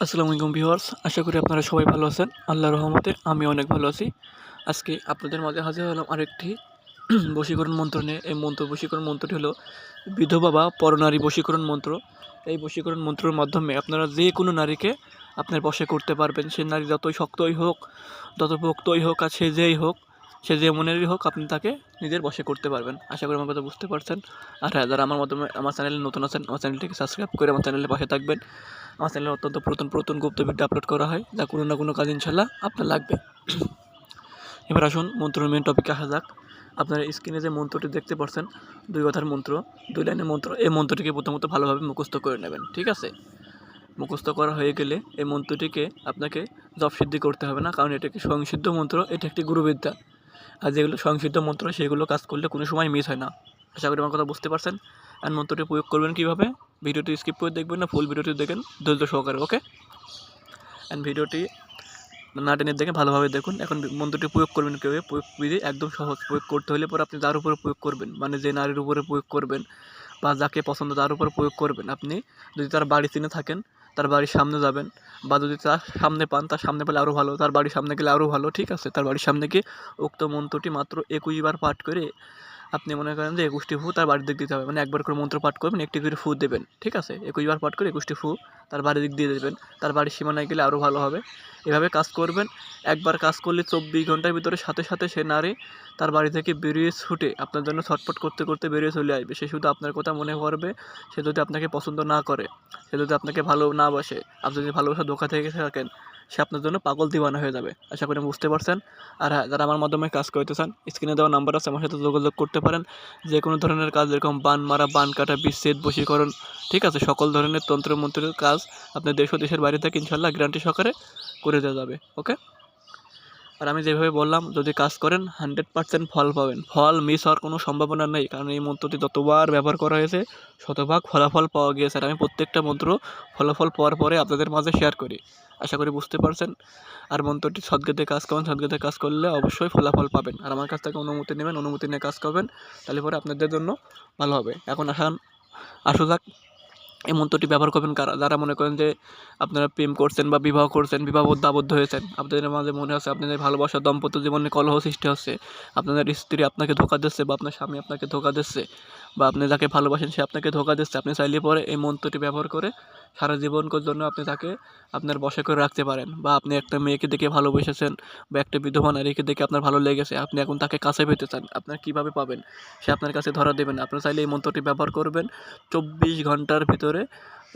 আসসালামু আলাইকুম ভিউয়ার্স, আশা করি আপনারা সবাই ভালো আছেন। আল্লাহর রহমতে আমি অনেক ভালো আছি। আজকে আপনাদের মাঝে হাজির হলাম আরেকটি বশীকরণ মন্ত্র নিয়ে। এই বশীকরণ মন্ত্রটি হলো বিধবা বা পরনারী বশীকরণ মন্ত্র। এই বশীকরণ মন্ত্রের মাধ্যমে আপনারা যে কোনো নারীকে আপনার বশে করতে পারবেন। সে নারী যতই শক্তই হোক, যত পোক্তই হোক, আর সে যেই হোক, সে যে মনেরই হোক, আপনি তাকে নিজের বশে করতে পারবেন। আশা করি আমার কথা বুঝতে পারছেন। আর হ্যাঁ, যারা আমার মাধ্যমে আমার চ্যানেলে নতুন আছেন, আমার চ্যানেলটিকে সাবস্ক্রাইব করে আমার চ্যানেলের পাশে থাকবেন। আমার চ্যানেলে অত্যন্ত পুরাতন গুপ্ত ভিডিও আপলোড করা হয়, যা কোনো না কোনো কাজ ইনশাল্লাহ আপনার লাগবে। এবার আসুন মন্ত্রের মেন টপিকে আসা যাক। আপনার স্ক্রিনে যে মন্ত্রটি দেখতে পাচ্ছেন, 2 কথার মন্ত্র, 2 লাইনের মন্ত্র। এই মন্ত্রটিকে প্রথমত ভালোভাবে মুখস্থ করে নেবেন, ঠিক আছে? মুখস্থ করা হয়ে গেলে এই মন্ত্রটিকে আপনাকে জপসিদ্ধি করতে হবে না, কারণ এটা একটি স্বয়ংসিদ্ধ মন্ত্র, এটা একটি গুরুবিদ্যা। আর যেগুলো স্বয়ংসিদ্ধ মন্ত্র সেগুলো কাজ করলে কোনো সময় মিস হয় না। আশা করি আমার কথা বুঝতে পারছেন। আর মন্ত্রটি প্রয়োগ করবেন কীভাবে, ভিডিওটি স্কিপ করে দেখবেন না, ফুল ভিডিওটি দেখেন ধৈর্য সহকারে, ওকে? অ্যান্ড ভিডিওটি না টেনে দেখে ভালোভাবে দেখুন। এখন মন্ত্রটি প্রয়োগ করবেন কীভাবে, প্রয়োগ বিধি একদম সহজ। প্রয়োগ করতে হলে পরে আপনি যার উপরে প্রয়োগ করবেন, মানে যে নারীর উপরে প্রয়োগ করবেন বা যাকে পছন্দ তার উপর প্রয়োগ করবেন। আপনি যদি তার বাড়ি চিনে থাকেন, তার বাড়ির সামনে যাবেন, বা যদি তার সামনে পান, তার সামনে পেলে আরও ভালো, তার বাড়ির সামনে গেলে আরও ভালো, ঠিক আছে? তার বাড়ির সামনে গিয়ে উক্ত মন্ত্রটি মাত্র 21 বার পাঠ করে আপনি মনে করেন যে 21টি ফু তার বাড়ির দিক দিতে হবে। মানে একবার করে মন্ত্র পাঠ করবেন, একটি করে ফু দেবেন, ঠিক আছে? 21 বার পাঠ করে 21টি ফু তার বাড়ির দিক দিয়ে দেবেন। তার বাড়ির সীমানায় গেলে আরও ভালো হবে। এভাবে কাজ করবেন। একবার কাজ করলে 24 ঘন্টার ভিতরে সাথে সাথে সে নারী তার বাড়ি থেকে বেরিয়ে ছুটে আপনার জন্য ছটফট করতে করতে বেরিয়ে চলে আসবে। সে শুধু আপনার কথা মনে করবে। সে যদি আপনাকে পছন্দ না করে, সে যদি আপনাকে ভালো না বাসে, আপনি যদি ভালোবাসা ধোঁকা থেকে থাকেন, সে আপনার জন্য পাগল দিওয়ানা হয়ে যাবে। আশা করি বুঝতে পারছেন। আর হ্যাঁ, যারা আমার মাধ্যমে কাজ করতে চান, স্ক্রিনে দেওয়া নাম্বার আছে, আমার সাথে যোগাযোগ করতে পারেন। যে কোনো ধরনের কাজ, যেরকম বান মারা, বান কাটা, বিচ্ছেদ, বশীকরণ, ঠিক আছে? সকল ধরনের তন্ত্রমন্ত্রের কাজ আপনার দেশ ও দেশের বাইরে থেকে ইনশাল্লাহ গ্যারান্টি সহকারে করে দেওয়া যাবে, ওকে? আর আমি যেভাবে বললাম, যদি কাজ করেন 100% ফল পাবেন। ফল মিস হওয়ার কোনো সম্ভাবনা নেই, কারণ এই মন্ত্রটি যতবার ব্যবহার করা হয়েছে শতভাগ ফলাফল পাওয়া গিয়েছে। আর আমি প্রত্যেকটা মন্ত্র ফলাফল পাওয়ার পরে আপনাদের মাঝে শেয়ার করি। আশা করি বুঝতে পারছেন। আর মন্ত্রটি সদ্গতে কাজ করবেন, সদ্গতে কাজ করলে অবশ্যই ফলাফল পাবেন। আর আমার কাছ থেকে অনুমতি নেবেন, অনুমতি নিয়ে কাজ করবেন, তাহলে পরে আপনাদের জন্য ভালো হবে। এখন আসা যাক, এই মন্ত্রটি ব্যবহার করবেন কারা? যারা মনে করেন যে আপনারা প্রেম করছেন বা বিবাহ করছেন, আবদ্ধ হয়েছেন, আপনাদের মাঝে মনে হচ্ছে আপনাদের ভালোবাসার দাম্পত্য জীবনে কলহ সৃষ্টি হচ্ছে, আপনাদের স্ত্রী আপনাকে ধোঁকা দিচ্ছে, বা আপনার স্বামী আপনাকে ধোঁকা দিচ্ছে, বা আপনি যাকে ভালোবাসেন সে আপনাকে ধোঁকা দিচ্ছে, আপনি চাইলে পরে এই মন্ত্রটি ব্যবহার করে সারা জীবনের জন্য আপনি তাকে আপনার বশে করে রাখতে পারেন। বা আপনি একটা মেয়েকে দেখে ভালোবেসেছেন, বা একটা বিধবা নারীকে দেখে আপনার ভালো লেগেছে, আপনি এখন তাকে কাছে পেতে চান, আপনার কীভাবে পাবেন? সে আপনার কাছে ধরা দেবেন। আপনি চাইলে এই মন্ত্রটি ব্যবহার করবেন, 24 ঘন্টার ভিতরে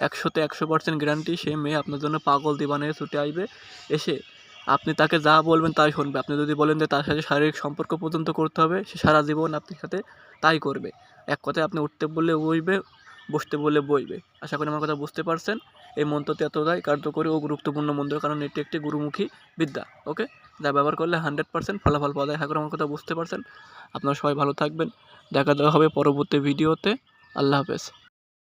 100তে 100% গ্যারান্টি সেই মেয়ে আপনার জন্য পাগল দিওয়ানা হয়ে ছুটে আসবে। এসে আপনি তাকে যা বলবেন তাই শুনবে। আপনি যদি বলেন যে তার সাথে শারীরিক সম্পর্ক পর্যন্ত করতে হবে, সে সারা জীবন আপনার সাথে তাই করবে। এক কথায় আপনি উঠতে বললে বসবে, বসতে বললে বসবে। আশা করি আমার কথা বুঝতে পারছেন। এই মন্ত্রটি এতটাই কার্যকরী ও গুরুত্বপূর্ণ মন্ত্র, কারণ এটি একটি গুরুমুখী বিদ্যা, ওকে? যা ব্যবহার করলে 100% ফলাফল পাওয়া যায়। আশা করি আমার কথা বুঝতে পারছেন। আপনারা সবাই ভালো থাকবেন। দেখা দেওয়া হবে পরবর্তী ভিডিওতে। আল্লাহ হাফেজ।